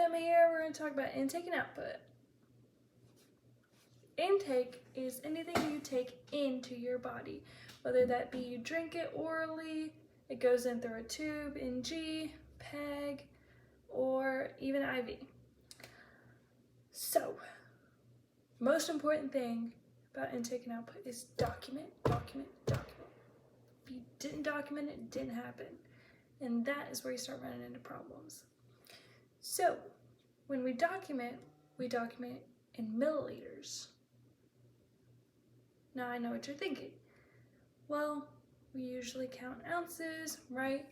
them here, we're going to talk about intake and output. Intake is anything you take into your body, whether that be you drink it orally, it goes in through a tube, NG, PEG, or even IV. So, most important thing about intake and output is document, document, document. If you didn't document it, it didn't happen. And that is where you start running into problems. So, when we document in milliliters. Now I know what you're thinking. Well, we usually count ounces, right?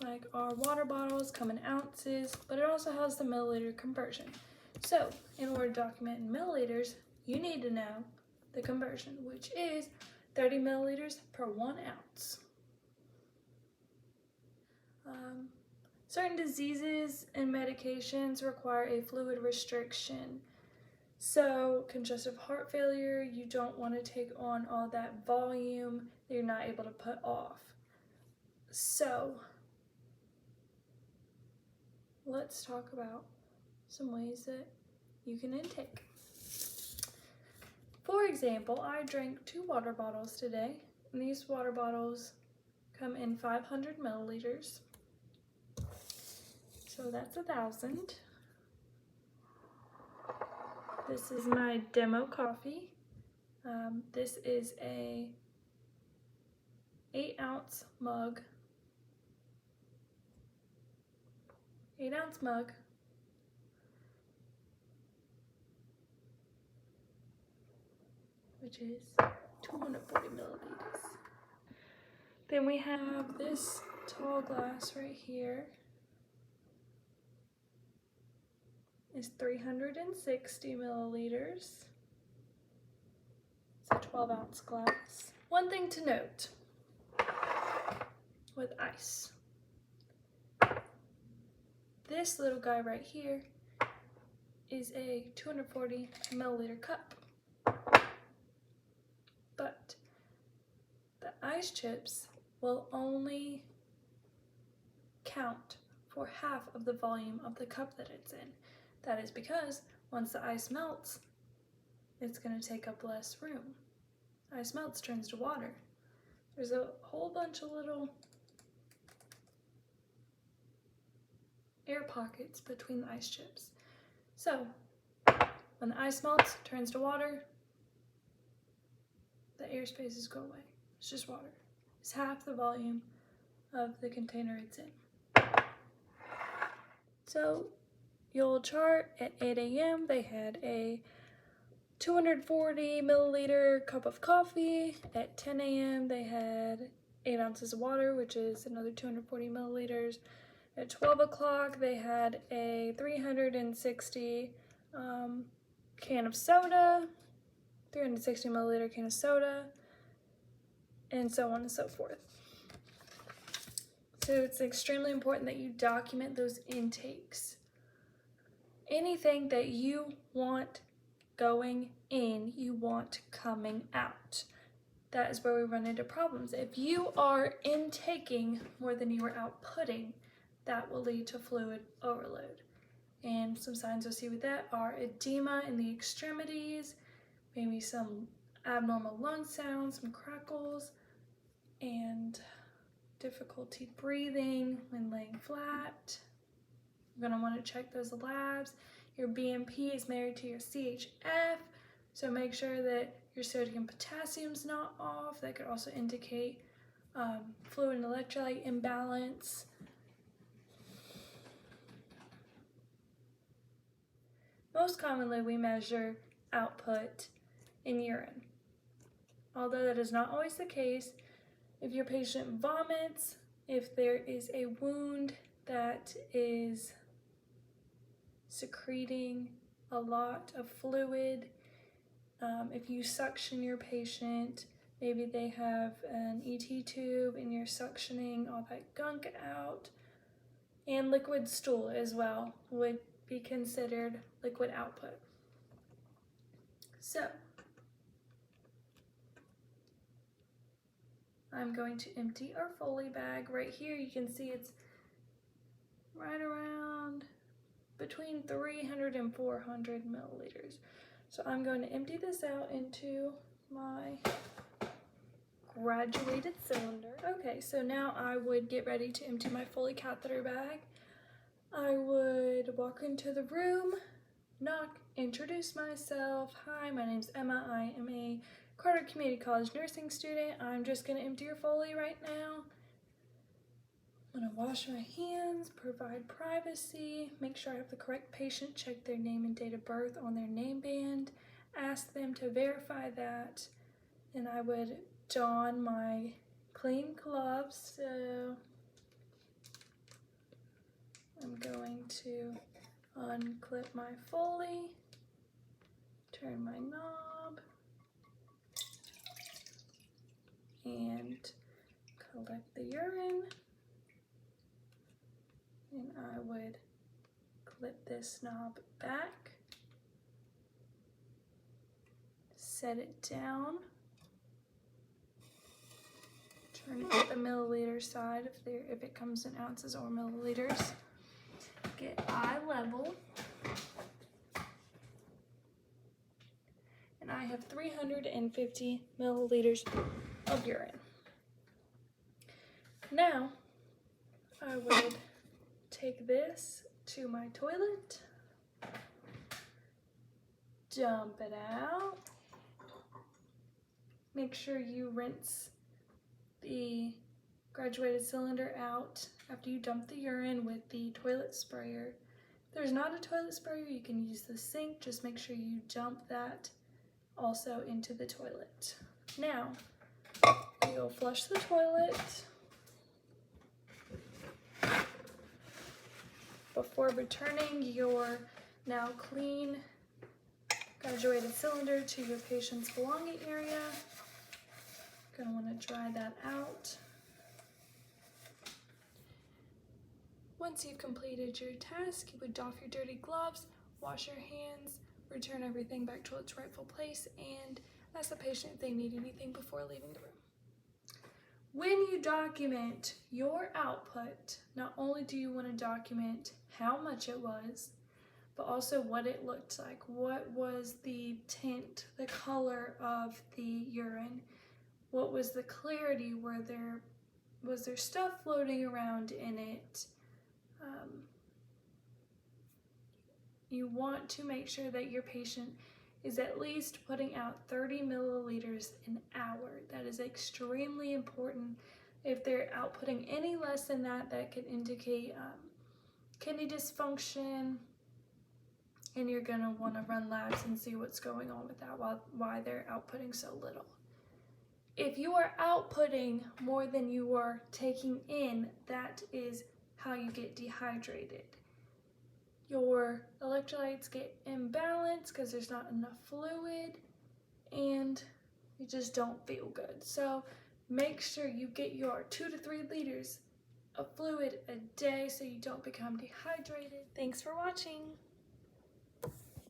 Like our water bottles come in ounces, but it also has the milliliter conversion. So, in order to document in milliliters, you need to know the conversion, which is 30 milliliters per 1 ounce. Certain diseases and medications require a fluid restriction. So, congestive heart failure, you don't want to take on all that volume that you're not able to put off. So, let's talk about some ways that you can intake. For example, I drank 2 water bottles today, and these water bottles come in 500 milliliters. So that's 1,000. This is my demo coffee. This is a 8-ounce mug. 8-ounce mug. Which is 240 milliliters. Then we have this tall glass right here. Is 360 milliliters. It's a 12-ounce glass. One thing to note with ice. This little guy right here is a 240 milliliter cup. But the ice chips will only count for half of the volume of the cup that it's in. That is because once the ice melts, it's going to take up less room. Ice melts, turns to water. There's a whole bunch of little air pockets between the ice chips. So, when the ice melts, turns to water, the air spaces go away. It's just water. It's half the volume of the container it's in. So, you'll chart at 8 a.m. they had a 240 milliliter cup of coffee. At 10 a.m. they had 8 ounces of water, which is another 240 milliliters. At 12 o'clock they had a 360 can of soda, 360 milliliter can of soda, and so on and so forth. So it's extremely important that you document those intakes. Anything that you want going in, you want coming out. That is where we run into problems. If you are intaking more than you are outputting, that will lead to fluid overload. And some signs you'll see with that are edema in the extremities, maybe some abnormal lung sounds, some crackles, and difficulty breathing when laying flat. You're going to want to check those labs. Your BMP is married to your CHF, so make sure that your sodium potassium's not off. That could also indicate fluid and electrolyte imbalance. Most commonly, we measure output in urine. Although that is not always the case, if your patient vomits, if there is a wound that is secreting a lot of fluid, if you suction your patient, maybe they have an ET tube and you're suctioning all that gunk out, and liquid stool as well would be considered liquid output. So, I'm going to empty our Foley bag. Right here you can see it's right around between 300 and 400 milliliters. So I'm going to empty this out into my graduated cylinder. Okay, so now I would get ready to empty my Foley catheter bag. I would walk into the room, knock, introduce myself. Hi, my name's Emma. I am a Carter Community College nursing student. I'm just going to empty your Foley right now. I'm going to wash my hands, provide privacy, make sure I have the correct patient, check their name and date of birth on their name band, ask them to verify that, and I would don my clean gloves. So I'm going to unclip my Foley, turn my knob, and collect the urine. And I would clip this knob back, set it down, turn it to the milliliter side if it comes in ounces or milliliters. Get eye level. And I have 350 milliliters of urine. Now, I would take this to my toilet, dump it out. Make sure you rinse the graduated cylinder out after you dump the urine with the toilet sprayer. If there's not a toilet sprayer, you can use the sink. Just make sure you dump that also into the toilet. Now, you'll flush the toilet. Before returning your now clean graduated cylinder to your patient's belonging area, you're going to want to dry that out. Once you've completed your task, you would doff your dirty gloves, wash your hands, return everything back to its rightful place, and ask the patient if they need anything before leaving the room. When you document your output, not only do you want to document how much it was, but also what it looked like. What was the tint, the color of the urine? What was the clarity? Was there stuff floating around in it? You want to make sure that your patient is at least putting out 30 milliliters an hour. That is extremely important. If they're outputting any less than that, that could indicate kidney dysfunction, and you're gonna wanna run labs and see what's going on with that, why they're outputting so little. If you are outputting more than you are taking in, that is how you get dehydrated. Your electrolytes get imbalanced because there's not enough fluid and you just don't feel good. So make sure you get your 2 to 3 liters of fluid a day so you don't become dehydrated. Thanks for watching.